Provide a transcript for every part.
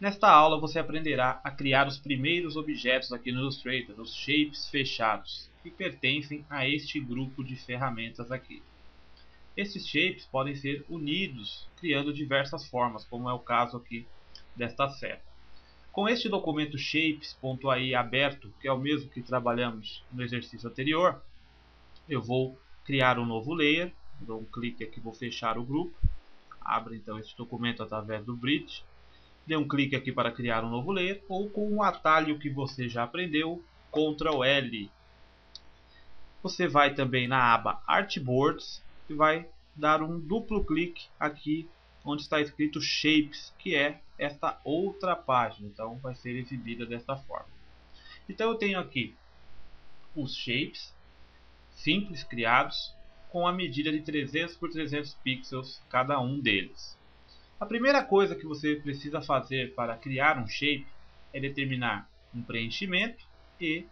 Nesta aula você aprenderá a criar os primeiros objetos aqui no Illustrator, os shapes fechados, que pertencem a este grupo de ferramentas aqui. Estes shapes podem ser unidos, criando diversas formas, como é o caso aqui desta seta. Com este documento shapes.ai aberto, que é o mesmo que trabalhamos no exercício anterior, eu vou criar um novo layer, dou um clique aqui, vou fechar o grupo, abro então este documento através do Bridge, dê um clique aqui para criar um novo layer, ou com um atalho que você já aprendeu, Ctrl L. Você vai também na aba Artboards e vai dar um duplo clique aqui onde está escrito Shapes, que é esta outra página, então vai ser exibida desta forma. Então eu tenho aqui os shapes simples criados com a medida de 300 por 300 pixels cada um deles. A primeira coisa que você precisa fazer para criar um shape é determinar um preenchimento e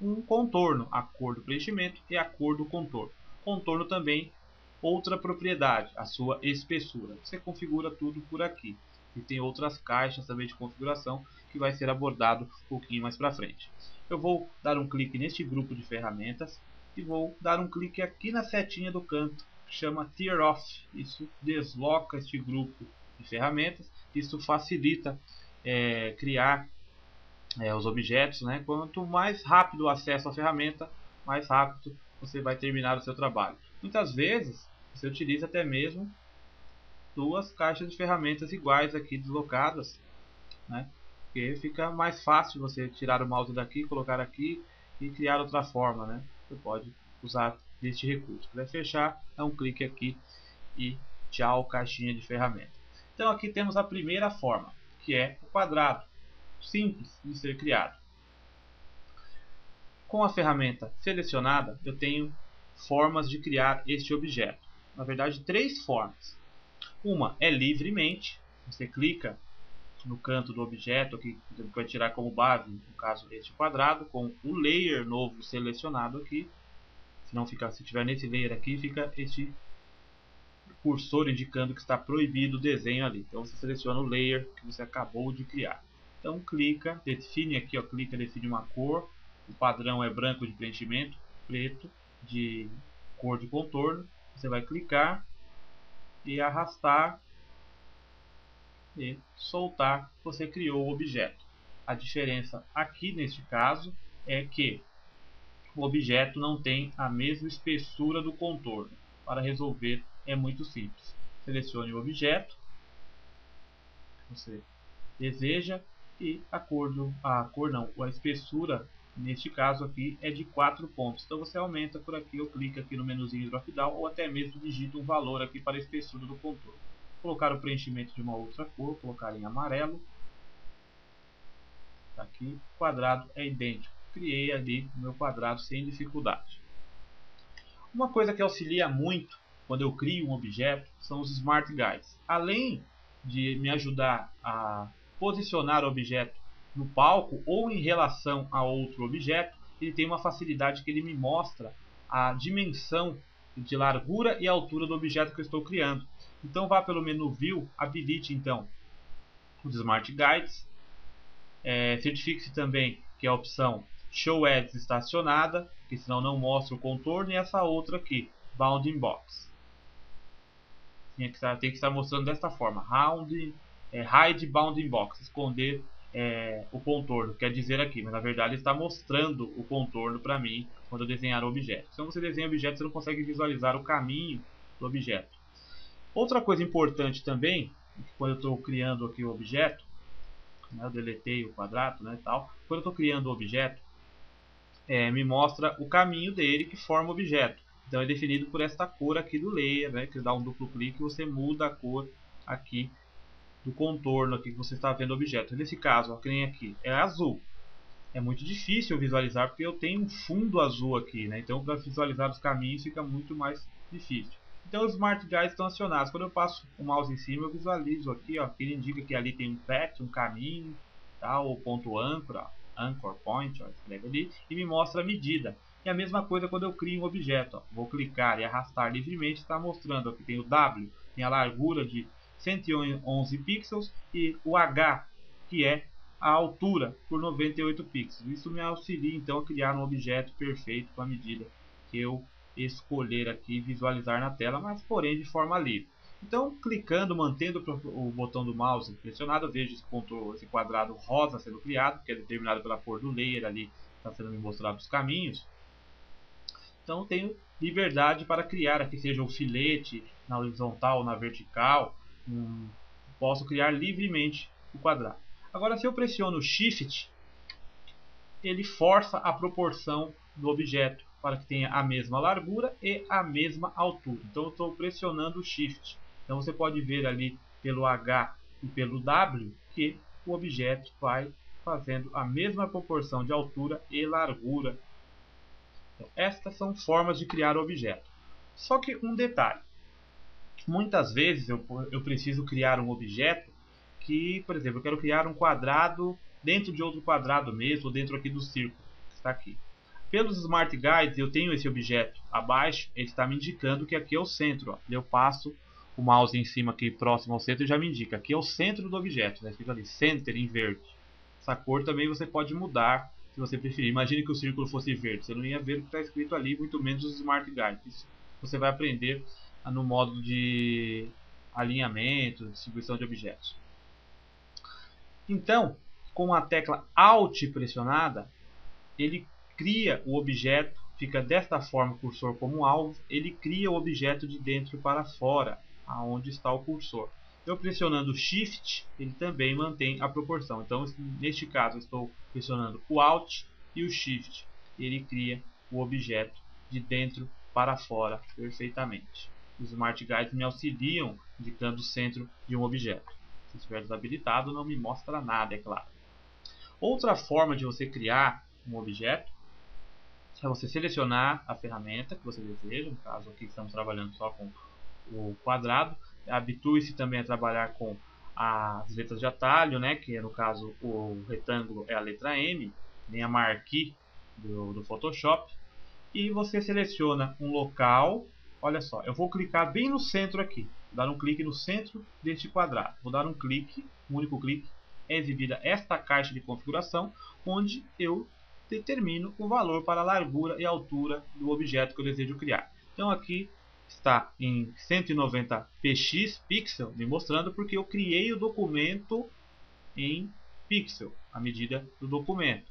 um contorno, a cor do preenchimento e a cor do contorno. Contorno também, outra propriedade, a sua espessura. Você configura tudo por aqui. E tem outras caixas também de configuração que vai ser abordado um pouquinho mais para frente. Eu vou dar um clique neste grupo de ferramentas e vou dar um clique aqui na setinha do canto que chama Tear Off. Isso desloca este grupo de ferramentas. Isso facilita criar os objetos, né? Quanto mais rápido o acesso à ferramenta, mais rápido você vai terminar o seu trabalho. Muitas vezes você utiliza até mesmo duas caixas de ferramentas iguais aqui deslocadas, né? Porque fica mais fácil você tirar o mouse daqui, colocar aqui e criar outra forma, né? Você pode usar deste recurso. Se quiser fechar, dá um clique aqui e tchau, caixinha de ferramentas. Então aqui temos a primeira forma, que é o quadrado, simples de ser criado. Com a ferramenta selecionada, eu tenho formas de criar este objeto. Na verdade, três formas. Uma é livremente, você clica no canto do objeto, aqui você vai tirar como base, no caso, este quadrado, com o layer novo selecionado aqui. Se não ficar, se tiver nesse layer aqui, fica este cursor indicando que está proibido o desenho ali. Então você seleciona o layer que você acabou de criar. Então clica, define aqui, ó, clica, define uma cor. O padrão é branco de preenchimento, preto de cor de contorno. Você vai clicar e arrastar e soltar. Você criou o objeto. A diferença aqui neste caso é que o objeto não tem a mesma espessura do contorno. Para resolver é muito simples. Selecione o objeto que você deseja e a espessura neste caso aqui é de 4 pontos. Então você aumenta por aqui ou clica aqui no menuzinho drop down ou até mesmo digita um valor aqui para a espessura do contorno. Vou colocar o preenchimento de uma outra cor, vou colocar em amarelo. Aqui o quadrado é idêntico. Criei ali o meu quadrado sem dificuldade. Uma coisa que auxilia muito quando eu crio um objeto são os Smart Guides. Além de me ajudar a posicionar o objeto no palco ou em relação a outro objeto, ele tem uma facilidade que ele me mostra a dimensão de largura e altura do objeto que eu estou criando. Então vá pelo menu View, habilite então os Smart Guides, certifique-se também que a opção Show Edges estacionada, que senão não mostra o contorno, e essa outra aqui, Bounding Box. Tem que estar mostrando desta forma, Hide Bounding Box, esconder o contorno, quer dizer aqui, mas na verdade está mostrando o contorno para mim quando eu desenhar o objeto. Então você desenha o objeto, você não consegue visualizar o caminho do objeto. Outra coisa importante também, quando eu estou criando aqui o objeto, eu deletei o quadrado, né, tal. Quando eu estou criando o objeto, me mostra o caminho dele que forma o objeto. Então é definido por esta cor aqui do layer, né, que dá um duplo clique e você muda a cor aqui do contorno aqui que você está vendo o objeto. Nesse caso, ó, que nem aqui, é azul. É muito difícil visualizar porque eu tenho um fundo azul aqui, né? Então para visualizar os caminhos fica muito mais difícil. Então os Smart Guides estão acionados. Quando eu passo o mouse em cima, eu visualizo aqui, ó, que ele indica que ali tem um path, um caminho, tá? O ponto âncora, anchor point, ó, escreve ali, e me mostra a medida. E a mesma coisa quando eu crio um objeto, ó. Vou clicar e arrastar livremente, está mostrando aqui tem o W, tem a largura de 111 pixels, e o H, que é a altura, por 98 pixels. Isso me auxilia então a criar um objeto perfeito com a medida que eu escolher aqui visualizar na tela, mas porém de forma livre. Então, clicando, mantendo o botão do mouse pressionado, eu vejo esse quadrado rosa sendo criado, que é determinado pela cor do layer ali, está sendo me mostrado os caminhos. Então, tenho liberdade para criar aqui, seja um filete na horizontal ou na vertical. Posso criar livremente o quadrado. Agora, se eu pressiono o Shift, ele força a proporção do objeto para que tenha a mesma largura e a mesma altura. Então, eu estou pressionando o Shift. Então, você pode ver ali pelo H e pelo W que o objeto vai fazendo a mesma proporção de altura e largura. Então, estas são formas de criar o objeto. Só que um detalhe. Muitas vezes eu preciso criar um objeto que, por exemplo, eu quero criar um quadrado dentro de outro quadrado mesmo, ou dentro aqui do círculo, que está aqui. Pelos Smart Guides, eu tenho esse objeto abaixo, ele está me indicando que aqui é o centro. Ó. Eu passo o mouse em cima aqui próximo ao centro e já me indica. Aqui é o centro do objeto, né? Fica ali, Center em verde. Essa cor também você pode mudar se você preferir. Imagine que o círculo fosse verde, você não ia ver o que está escrito ali, muito menos os Smart Guides. Isso você vai aprender no modo de alinhamento, distribuição de objetos. Então, com a tecla Alt pressionada, ele cria o objeto, fica desta forma o cursor como alvo, ele cria o objeto de dentro para fora, aonde está o cursor. Eu pressionando Shift, ele também mantém a proporção. Então, neste caso, eu estou pressionando o Alt e o Shift. Ele cria o objeto de dentro para fora perfeitamente. Os Smart Guides me auxiliam indicando o centro de um objeto. Se estiver desabilitado, não me mostra nada, é claro. Outra forma de você criar um objeto é você selecionar a ferramenta que você deseja. No caso aqui estamos trabalhando só com o quadrado. Habitue-se também a trabalhar com as letras de atalho, né? Que no caso o retângulo é a letra M, nem a marquee do Photoshop. E você seleciona um local. Olha só, eu vou clicar bem no centro aqui. Vou dar um clique no centro deste quadrado. Vou dar um clique, um único clique. É exibida esta caixa de configuração, onde eu determino o valor para a largura e altura do objeto que eu desejo criar. Então aqui está em 190 px, pixel, me mostrando porque eu criei o documento em pixel, a medida do documento.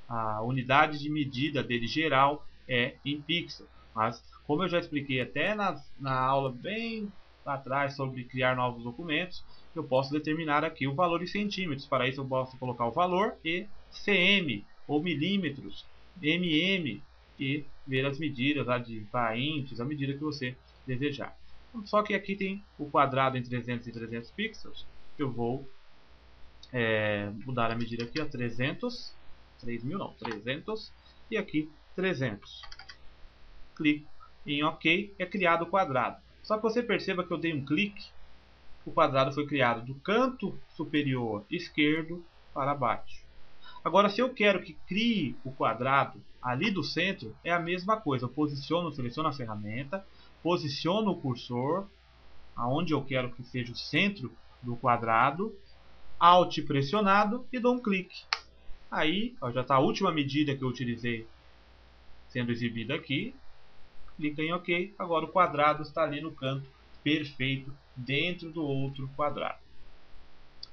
A unidade de medida dele geral é em pixel. Mas, como eu já expliquei até na aula bem atrás sobre criar novos documentos, eu posso determinar aqui o valor em centímetros. Para isso eu posso colocar o valor e cm, ou milímetros, mm, e ver as medidas lá para inches, a medida que você desejar. Só que aqui tem o quadrado em 300 e 300 pixels. Eu vou mudar a medida aqui a 300, 3000 não, 300 e aqui 300. Clico em OK, é criado o quadrado. Só que você perceba que eu dei um clique, o quadrado foi criado do canto superior esquerdo para baixo. Agora, se eu quero que crie o quadrado ali do centro, é a mesma coisa. Eu seleciono a ferramenta, posiciono o cursor aonde eu quero que seja o centro do quadrado, Alt pressionado e dou um clique. Aí já está a última medida que eu utilizei sendo exibida aqui. Clica em OK. Agora o quadrado está ali no canto perfeito dentro do outro quadrado.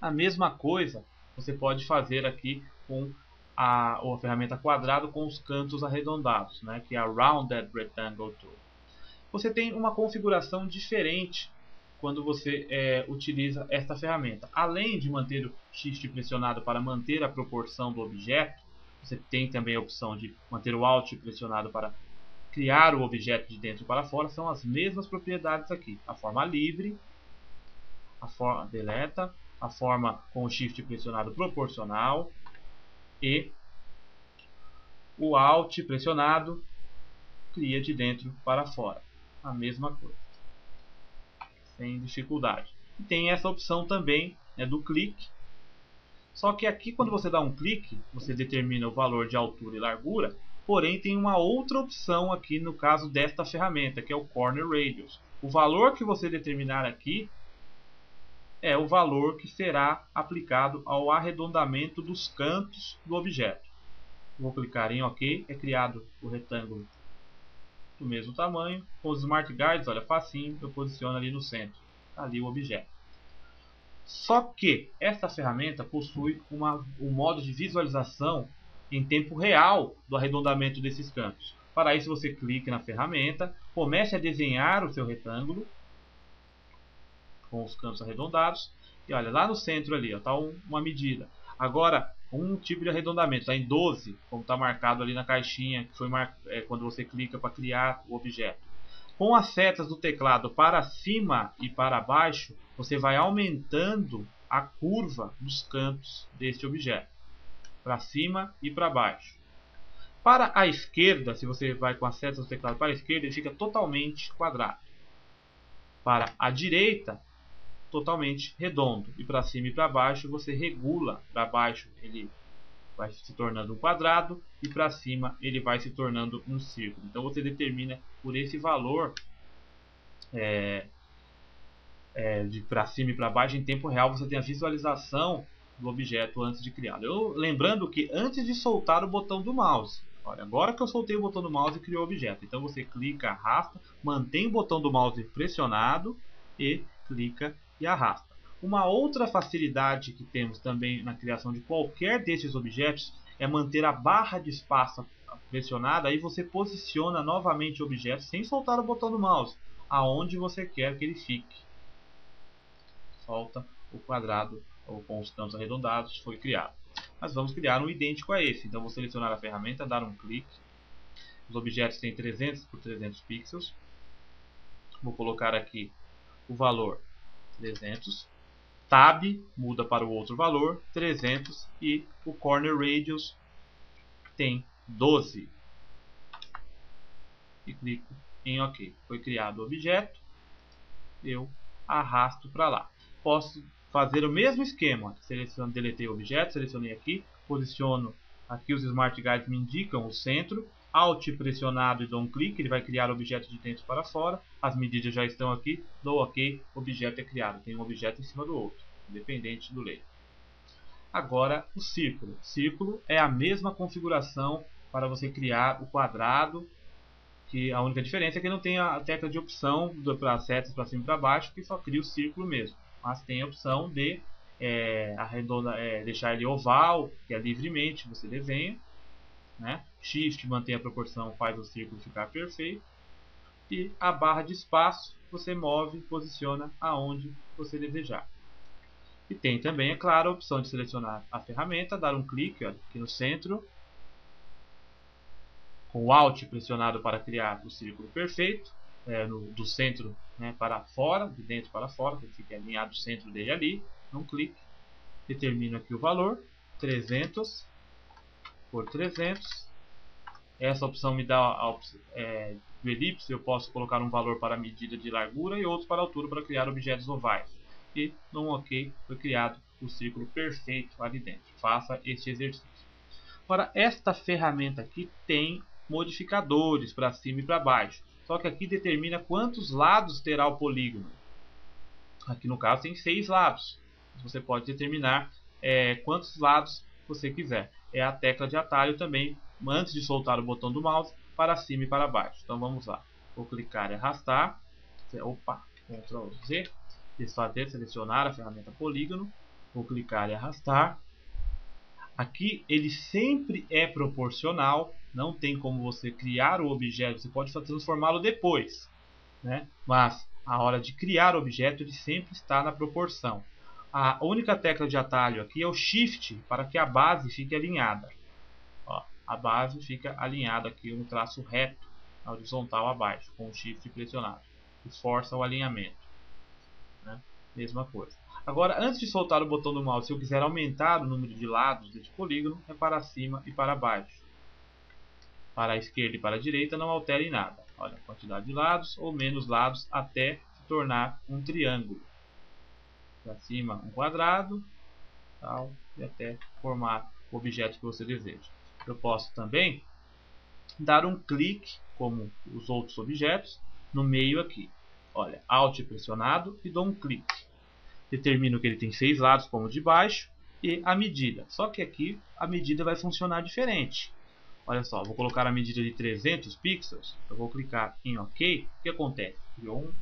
A mesma coisa você pode fazer aqui com a ferramenta quadrado com os cantos arredondados, né, que é a Rounded Rectangle Tool. Você tem uma configuração diferente quando você utiliza esta ferramenta. Além de manter o Shift pressionado para manter a proporção do objeto, você tem também a opção de manter o Alt pressionado para criar o objeto de dentro para fora. São as mesmas propriedades aqui. A forma livre, a forma deleta, a forma com o Shift pressionado proporcional e o Alt pressionado cria de dentro para fora. A mesma coisa, sem dificuldade. E tem essa opção também do clique. Só que aqui quando você dá um clique, você determina o valor de altura e largura, porém tem uma outra opção aqui no caso desta ferramenta, que é o Corner Radius. O valor que você determinar aqui é o valor que será aplicado ao arredondamento dos cantos do objeto. Vou clicar em OK, é criado o retângulo do mesmo tamanho. Com os Smart Guides, olha, facinho, eu posiciono ali no centro, ali o objeto. Só que esta ferramenta possui um modo de visualização em tempo real do arredondamento desses cantos. Para isso você clica na ferramenta, comece a desenhar o seu retângulo com os cantos arredondados e olha, lá no centro ali está uma medida. Agora, um tipo de arredondamento está em 12, como está marcado ali na caixinha, que foi quando você clica para criar o objeto. Com as setas do teclado para cima e para baixo, você vai aumentando a curva dos cantos deste objeto, para cima e para baixo. Para a esquerda, se você vai com as setas do teclado para a esquerda, ele fica totalmente quadrado. Para a direita, totalmente redondo. E para cima e para baixo, você regula. Para baixo ele vai se tornando um quadrado e para cima ele vai se tornando um círculo. Então você determina por esse valor de para cima e para baixo em tempo real. Você tem a visualização do objeto antes de criá-lo. Lembrando que antes de soltar o botão do mouse, olha, agora que eu soltei o botão do mouse, criou o objeto. Então você clica, arrasta, mantém o botão do mouse pressionado e clica e arrasta. Uma outra facilidade que temos também na criação de qualquer desses objetos é manter a barra de espaço pressionada. Aí você posiciona novamente o objeto sem soltar o botão do mouse, aonde você quer que ele fique. Solta o quadrado ou com os cantos arredondados, foi criado. Mas vamos criar um idêntico a esse. Então vou selecionar a ferramenta, dar um clique. Os objetos têm 300 por 300 pixels. Vou colocar aqui o valor 300. Tab muda para o outro valor, 300, e o Corner Radius tem 12. E clico em OK. Foi criado o objeto, eu arrasto para lá. Posso fazer o mesmo esquema, deletei o objeto, selecionei aqui, posiciono aqui, os Smart Guides me indicam o centro, Alt pressionado e dou um clique, ele vai criar o objeto de dentro para fora, as medidas já estão aqui, dou OK, o objeto é criado, tem um objeto em cima do outro, independente do layer. Agora o círculo. Círculo é a mesma configuração para você criar o quadrado, que a única diferença é que não tem a tecla de opção para setas para cima e para baixo, que só cria o círculo mesmo. Mas tem a opção de deixar ele oval, que é livremente, você desenha. Né? Shift mantém a proporção, faz o círculo ficar perfeito. E a barra de espaço você move, posiciona aonde você desejar. E tem também, é claro, a opção de selecionar a ferramenta, dar um clique aqui no centro, com o Alt pressionado para criar o círculo perfeito, do centro, né, para fora, de dentro para fora, que fica alinhado o centro dele ali, um clique, determino aqui o valor, 300 por 300, essa opção me dá do elipse, eu posso colocar um valor para a medida de largura e outro para a altura para criar objetos ovais, e no OK foi criado o círculo perfeito ali dentro. Faça este exercício. Agora, esta ferramenta aqui tem modificadores para cima e para baixo. Só que aqui determina quantos lados terá o polígono. Aqui no caso tem 6 lados. Você pode determinar quantos lados você quiser. É a tecla de atalho também, antes de soltar o botão do mouse, para cima e para baixo. Então vamos lá. Vou clicar e arrastar. Opa, Ctrl Z. Desfazer, selecionar a ferramenta polígono. Vou clicar e arrastar. Aqui ele sempre é proporcional, não tem como você criar o objeto, você pode transformá-lo depois, né? Mas a hora de criar o objeto ele sempre está na proporção. A única tecla de atalho aqui é o Shift para que a base fique alinhada. Ó, a base fica alinhada aqui no traço reto, na horizontal abaixo, com o Shift pressionado. E força o alinhamento. Né? Mesma coisa. Agora, antes de soltar o botão do mouse, se eu quiser aumentar o número de lados deste polígono, é para cima e para baixo. Para a esquerda e para a direita não altere nada. Olha, a quantidade de lados ou menos lados até se tornar um triângulo. Para cima um quadrado, tal, e até formar o objeto que você deseja. Eu posso também dar um clique, como os outros objetos, no meio aqui. Olha, Alt pressionado e dou um clique. determino que ele tem 6 lados, como o de baixo, e a medida. Só que aqui a medida vai funcionar diferente. Olha só, vou colocar a medida de 300 pixels, eu vou clicar em OK. O que acontece? Criou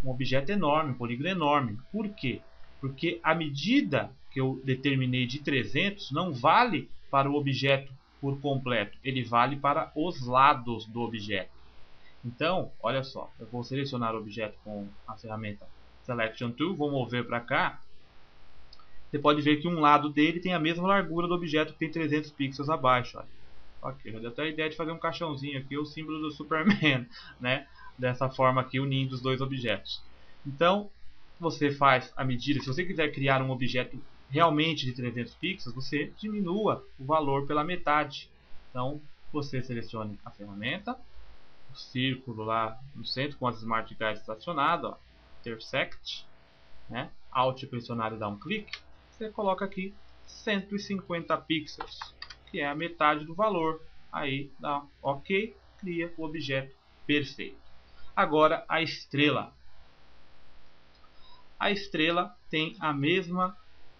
um objeto enorme, um polígono enorme. Por quê? Porque a medida que eu determinei de 300 não vale para o objeto por completo, ele vale para os lados do objeto. Então, olha só, eu vou selecionar o objeto com a ferramenta Selection Tool, vou mover para cá. Você pode ver que um lado dele tem a mesma largura do objeto que tem 300 pixels abaixo. Olha. Ok, já deu até a ideia de fazer um caixãozinho aqui, o símbolo do Superman, né? Dessa forma aqui, unindo os dois objetos. Então, você faz a medida. Se você quiser criar um objeto realmente de 300 pixels, você diminua o valor pela metade. Então, você selecione a ferramenta, o círculo lá no centro com as Smart Guides estacionadas, Intersect, né? Alt pressionado e dá um clique, você coloca aqui 150 pixels, que é a metade do valor. Aí dá OK, cria o objeto perfeito. Agora a estrela. A estrela tem a mesma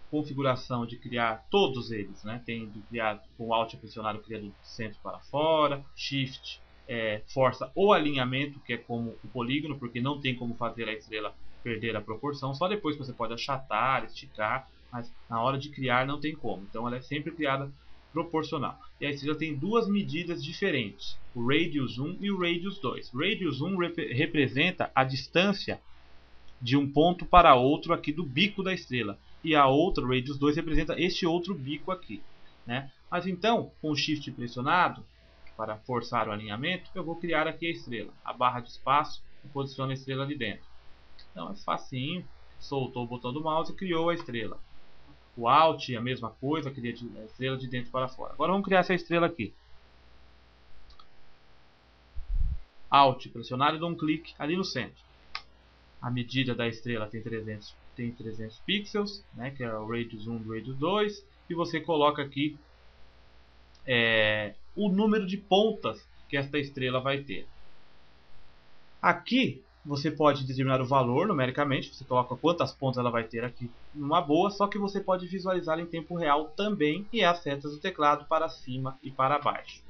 configuração de criar todos eles, né? Tem de criar com o Alt pressionado, cria do centro para fora, Shift força o alinhamento, que é como o polígono, porque não tem como fazer a estrela perder a proporção, só depois que você pode achatar, esticar, mas na hora de criar não tem como. Então ela é sempre criada proporcional. E a estrela tem duas medidas diferentes, o Radius 1 e o Radius 2. O Radius 1 representa a distância de um ponto para outro aqui do bico da estrela, e a outra, o Radius 2, representa este outro bico aqui, né? Mas então, com o Shift pressionado, para forçar o alinhamento, eu vou criar aqui a estrela. A barra de espaço, eu posiciono a estrela ali dentro. Então é facinho, soltou o botão do mouse e criou a estrela. O Alt, a mesma coisa, cria a estrela de dentro para fora. Agora vamos criar essa estrela aqui. Alt pressionado e dou um clique ali no centro. A medida da estrela tem 300 pixels, né, que é o Radius 1 e o Radius 2. E você coloca aqui o número de pontas que esta estrela vai ter. Aqui você pode determinar o valor numericamente, você coloca quantas pontas ela vai ter aqui numa boa, só que você pode visualizar em tempo real também, e as setas do teclado para cima e para baixo.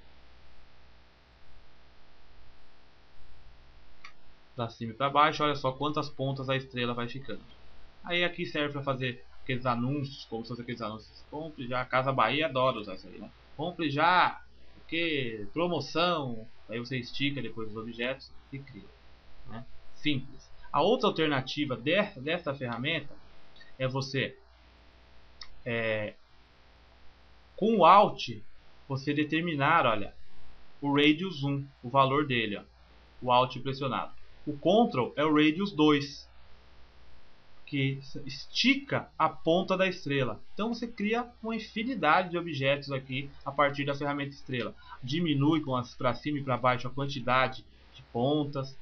Para cima e para baixo, olha só quantas pontas a estrela vai ficando. Aí aqui serve para fazer aqueles anúncios, como se fosse aqueles anúncios. Compre já, Casa Bahia adora usar isso aí, né? Compre já, porque promoção. Aí você estica depois os objetos e cria, né? Simples. A outra alternativa dessa ferramenta é você, com o Alt, você determinar, olha, o Radius 1, o valor dele, ó, o Alt pressionado. O Ctrl é o Radius 2, que estica a ponta da estrela. Então você cria uma infinidade de objetos aqui a partir da ferramenta estrela. Diminui para cima e para baixo a quantidade de pontas.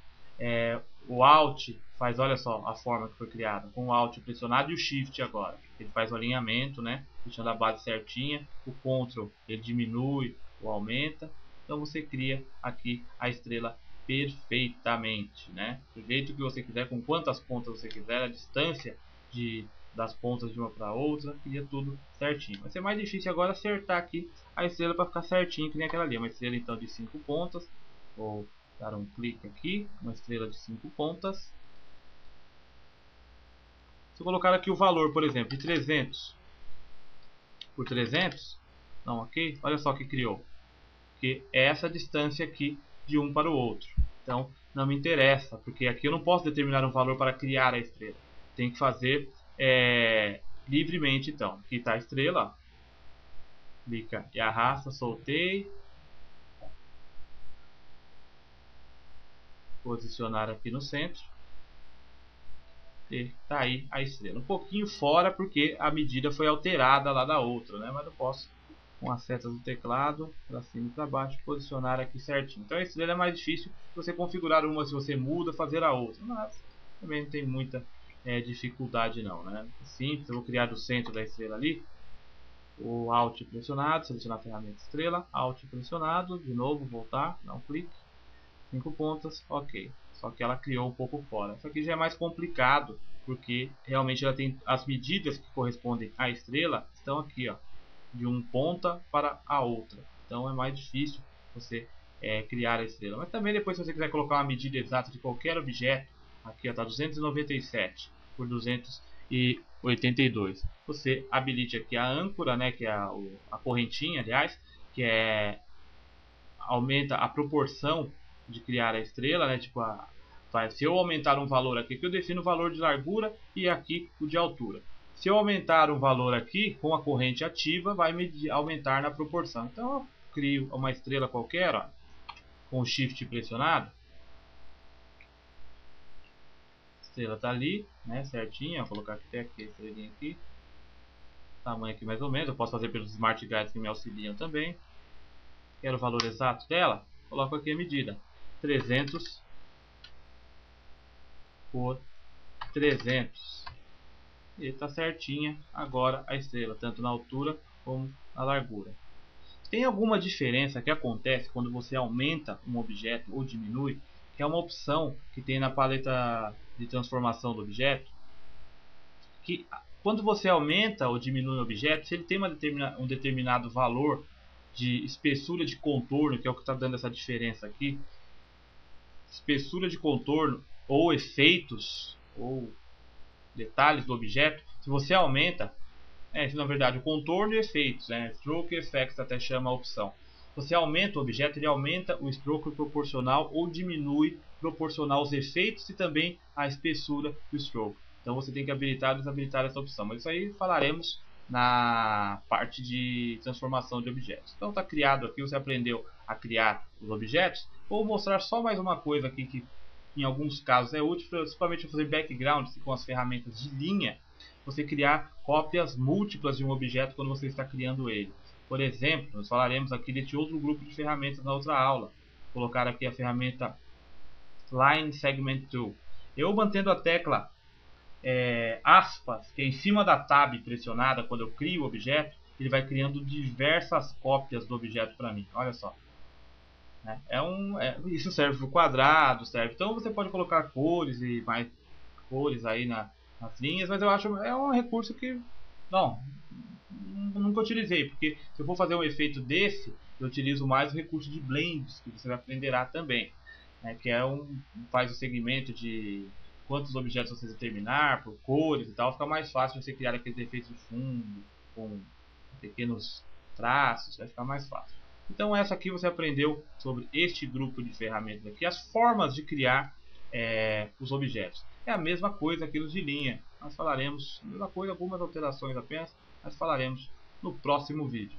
O Alt faz, olha só a forma que foi criada, com o Alt pressionado e o Shift agora. Ele faz o alinhamento, né, deixando a base certinha. O Ctrl ele diminui ou aumenta. Então você cria aqui a estrela perfeitamente, né? Do jeito que você quiser, com quantas pontas você quiser, a distância das pontas de uma para outra, cria tudo certinho. Vai ser mais difícil agora acertar aqui a estrela para ficar certinho, que nem aquela ali. Uma estrela então de 5 pontas. Vou dar um clique aqui, uma estrela de 5 pontas. Se eu colocar aqui o valor, por exemplo, de 300 por 300, não, ok? Olha só o que criou. Que é essa distância aqui de um para o outro. Então não me interessa, porque aqui eu não posso determinar um valor para criar a estrela. Tem que fazer livremente. Então aqui está a estrela, clica e arrasta, soltei, posicionar aqui no centro e está aí a estrela. Um pouquinho fora porque a medida foi alterada lá da outra, né? Mas eu posso, com as setas do teclado, para cima e para baixo, posicionar aqui certinho. Então a estrela é mais difícil você configurar uma, se você muda, fazer a outra. Mas também não tem muita dificuldade não, né? Simples, eu vou criar do centro da estrela ali, o Alt pressionado, selecionar a ferramenta estrela, Alt pressionado, de novo, voltar, dar um clique, 5 pontas, ok. Só que ela criou um pouco fora. Isso aqui já é mais complicado porque realmente ela tem as medidas que correspondem à estrela estão aqui, ó, de uma ponta para a outra. Então é mais difícil você criar a estrela. Mas também depois, se você quiser colocar uma medida exata de qualquer objeto, aqui está 297 por 282. Você habilite aqui a âncora, né, que é a correntinha, aliás, que aumenta a proporção de criar a estrela, né, tipo se eu aumentar um valor aqui, que eu defino o valor de largura e aqui o de altura. Se eu aumentar um valor aqui com a corrente ativa, vai aumentar na proporção. Então eu crio uma estrela qualquer, ó, com o Shift pressionado. A estrela está ali, né, certinha. Vou colocar até aqui a estrelinha aqui. Tamanho aqui mais ou menos. Eu posso fazer pelos Smart Guides que me auxiliam também. Quero o valor exato dela. Coloco aqui a medida. 300 por 300. E está certinha agora a estrela, tanto na altura como na largura. Tem alguma diferença que acontece quando você aumenta um objeto ou diminui, que é uma opção que tem na paleta de transformação do objeto, que quando você aumenta ou diminui um objeto, se ele tem um determinado valor de espessura de contorno, que é o que está dando essa diferença aqui, espessura de contorno ou efeitos ou detalhes do objeto, se você aumenta, na verdade o contorno e efeitos, Stroke Effects até chama a opção. Se você aumenta o objeto, ele aumenta o stroke proporcional ou diminui proporcional aos efeitos e também a espessura do stroke. Então você tem que habilitar e desabilitar essa opção, mas isso aí falaremos na parte de transformação de objetos. Então está criado aqui, você aprendeu a criar os objetos. Vou mostrar só mais uma coisa aqui que em alguns casos é útil, principalmente para fazer backgrounds com as ferramentas de linha, você criar cópias múltiplas de um objeto quando você está criando ele. Por exemplo, nós falaremos aqui deste outro grupo de ferramentas na outra aula. Vou colocar aqui a ferramenta Line Segment Tool. Eu mantendo a tecla aspas, que é em cima da tab pressionada quando eu crio o objeto, ele vai criando diversas cópias do objeto para mim. Olha só. Isso serve para o quadrado, serve. Então você pode colocar cores e mais cores aí nas linhas, mas eu acho um recurso que nunca utilizei, porque se eu for fazer um efeito desse, eu utilizo mais o recurso de blends, que você aprenderá também, que faz o segmento de quantos objetos você determinar, por cores e tal, fica mais fácil você criar aqueles efeitos de fundo, com pequenos traços, vai ficar mais fácil. Então essa aqui você aprendeu sobre este grupo de ferramentas aqui, as formas de criar os objetos. É a mesma coisa aqui nos de linha. Nós falaremos a mesma coisa, algumas alterações apenas, mas falaremos no próximo vídeo.